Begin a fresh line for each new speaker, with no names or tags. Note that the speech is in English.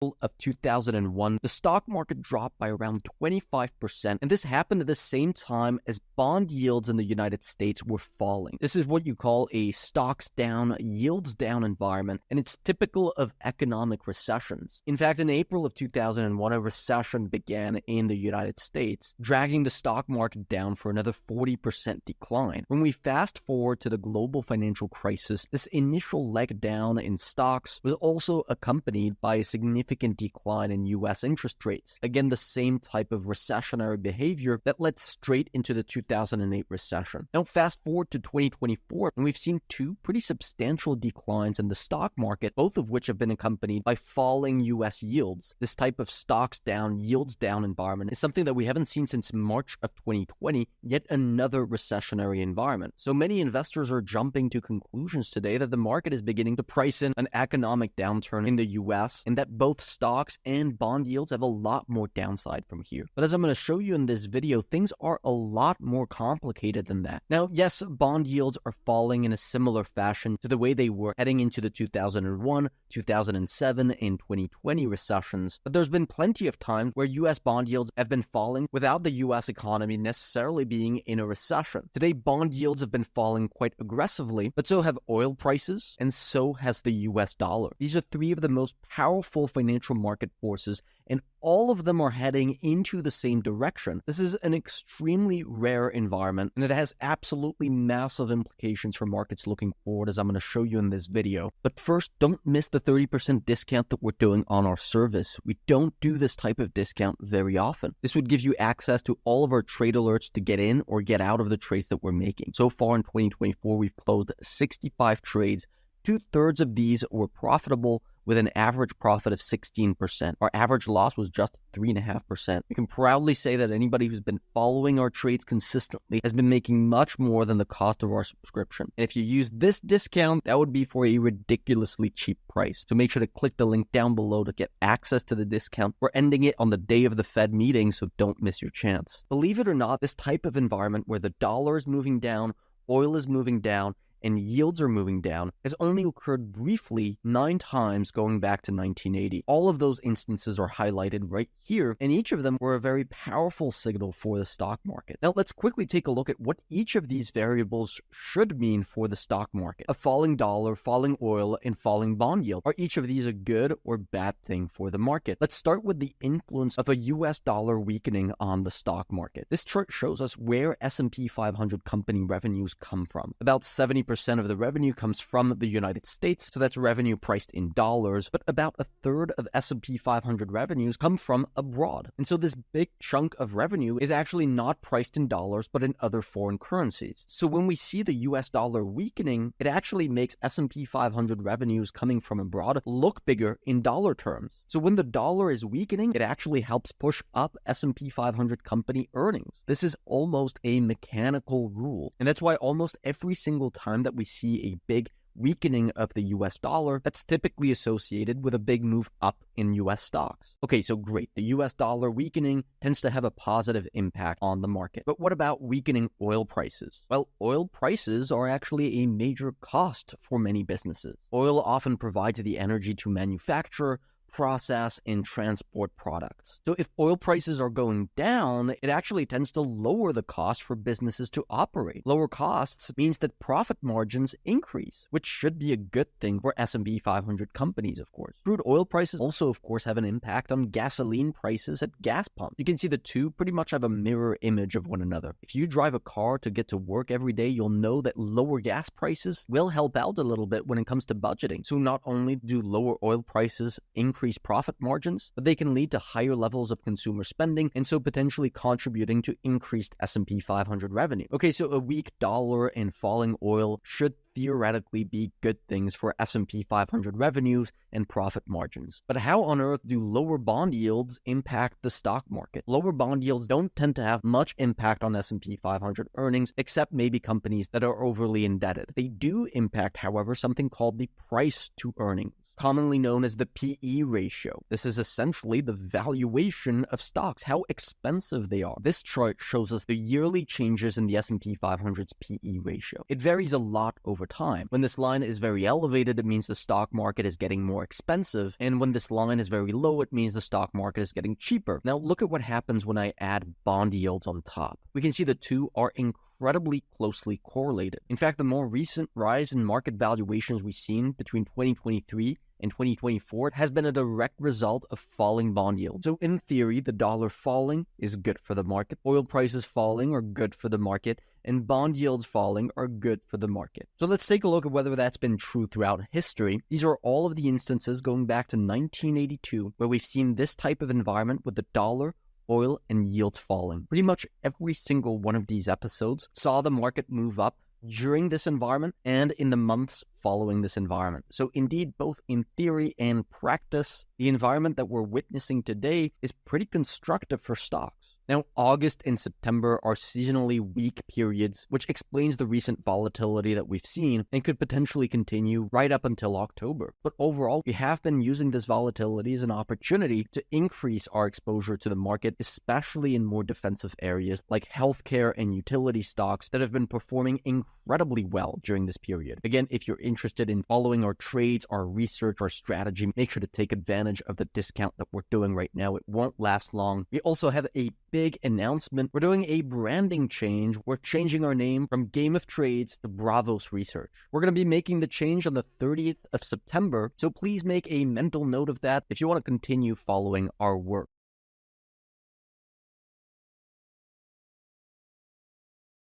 of 2001, the stock market dropped by around 25%, and this happened at the same time as bond yields in the United States were falling. This is what you call a stocks down, yields down environment, and it's typical of economic recessions. In fact, in April of 2001, a recession began in the United States, dragging the stock market down for another 40% decline. When we fast forward to the global financial crisis, this initial leg down in stocks was also accompanied by a significant decline in U.S. interest rates. Again, the same type of recessionary behavior that led straight into the 2008 recession. Now, fast forward to 2024, and we've seen two pretty substantial declines in the stock market, both of which have been accompanied by falling U.S. yields. This type of stocks down, yields down environment is something that we haven't seen since March of 2020, yet another recessionary environment. So many investors are jumping to conclusions today that the market is beginning to price in an economic downturn in the U.S. and that both stocks and bond yields have a lot more downside from here. But as I'm going to show you in this video, things are a lot more complicated than that. Now, yes, bond yields are falling in a similar fashion to the way they were heading into the 2001, 2007, and 2020 recessions, but there's been plenty of times where U.S. bond yields have been falling without the U.S. economy necessarily being in a recession. Today, bond yields have been falling quite aggressively, but so have oil prices, and so has the U.S. dollar. These are three of the most powerful financial market forces, and all of them are heading into the same direction. This is an extremely rare environment, and it has absolutely massive implications for markets looking forward, as I'm going to show you in this video. But first, don't miss the 30% discount that we're doing on our service. We don't do this type of discount very often. This would give you access to all of our trade alerts to get in or get out of the trades that we're making. So far in 2024, we've closed 65 trades. 2/3 of these were profitable, with an average profit of 16%. Our average loss was just 3.5%. We can proudly say that anybody who's been following our trades consistently has been making much more than the cost of our subscription. And if you use this discount, that would be for a ridiculously cheap price. So make sure to click the link down below to get access to the discount. We're ending it on the day of the Fed meeting, so don't miss your chance. Believe it or not, this type of environment where the dollar is moving down, oil is moving down, and yields are moving down has only occurred briefly 9 times going back to 1980. All of those instances are highlighted right here, and each of them were a very powerful signal for the stock market. Now let's quickly take a look at what each of these variables should mean for the stock market. A falling dollar, falling oil, and falling bond yield. Are each of these a good or bad thing for the market? Let's start with the influence of a US dollar weakening on the stock market. This chart shows us where S&P 500 company revenues come from. About 70% of the revenue comes from the United States, so that's revenue priced in dollars, but about 1/3 of S&P 500 revenues come from abroad. And so this big chunk of revenue is actually not priced in dollars, but in other foreign currencies. So when we see the US dollar weakening, it actually makes S&P 500 revenues coming from abroad look bigger in dollar terms. So when the dollar is weakening, it actually helps push up S&P 500 company earnings. This is almost a mechanical rule, and that's why almost every single time that we see a big weakening of the US dollar, that's typically associated with a big move up in US stocks. Okay, so great. The US dollar weakening tends to have a positive impact on the market. But what about weakening oil prices? Well, oil prices are actually a major cost for many businesses. Oil often provides the energy to manufacture, process, and transport products. So if oil prices are going down, it actually tends to lower the cost for businesses to operate. Lower costs means that profit margins increase, which should be a good thing for S&P 500 companies, of course. Crude oil prices also, of course, have an impact on gasoline prices at gas pumps. You can see the two pretty much have a mirror image of one another. If you drive a car to get to work every day, you'll know that lower gas prices will help out a little bit when it comes to budgeting. So not only do lower oil prices increase profit margins, but they can lead to higher levels of consumer spending, and so potentially contributing to increased S&P 500 revenue. Okay, so a weak dollar and falling oil should theoretically be good things for S&P 500 revenues and profit margins. But how on earth do lower bond yields impact the stock market? Lower bond yields don't tend to have much impact on S&P 500 earnings, except maybe companies that are overly indebted. They do impact, however, something called the price to earnings. commonly known as the PE ratio. This is essentially the valuation of stocks, how expensive they are. This chart shows us the yearly changes in the S&P 500's PE ratio. It varies a lot over time. When this line is very elevated, it means the stock market is getting more expensive, and when this line is very low, it means the stock market is getting cheaper. Now look at what happens when I add bond yields on top. We can see the two are incredibly closely correlated. In fact, the more recent rise in market valuations we've seen between 2023 and 2024 has been a direct result of falling bond yields. So in theory, the dollar falling is good for the market. Oil prices falling are good for the market, and bond yields falling are good for the market. So let's take a look at whether that's been true throughout history. These are all of the instances going back to 1982 where we've seen this type of environment with the dollar, oil, and yields falling. Pretty much every single one of these episodes saw the market move up during this environment and in the months following this environment. So indeed, both in theory and practice, the environment that we're witnessing today is pretty constructive for stocks. Now, August and September are seasonally weak periods, which explains the recent volatility that we've seen and could potentially continue right up until October. But overall, we have been using this volatility as an opportunity to increase our exposure to the market, especially in more defensive areas like healthcare and utility stocks that have been performing incredibly well during this period. Again, if you're interested in following our trades, our research, our strategy, make sure to take advantage of the discount that we're doing right now. It won't last long. We also have a big announcement. We're doing a branding change. We're changing our name from Game of Trades to Bravos Research. We're going to be making the change on the 30th of September, so please make a mental note of that if you want to continue following our work.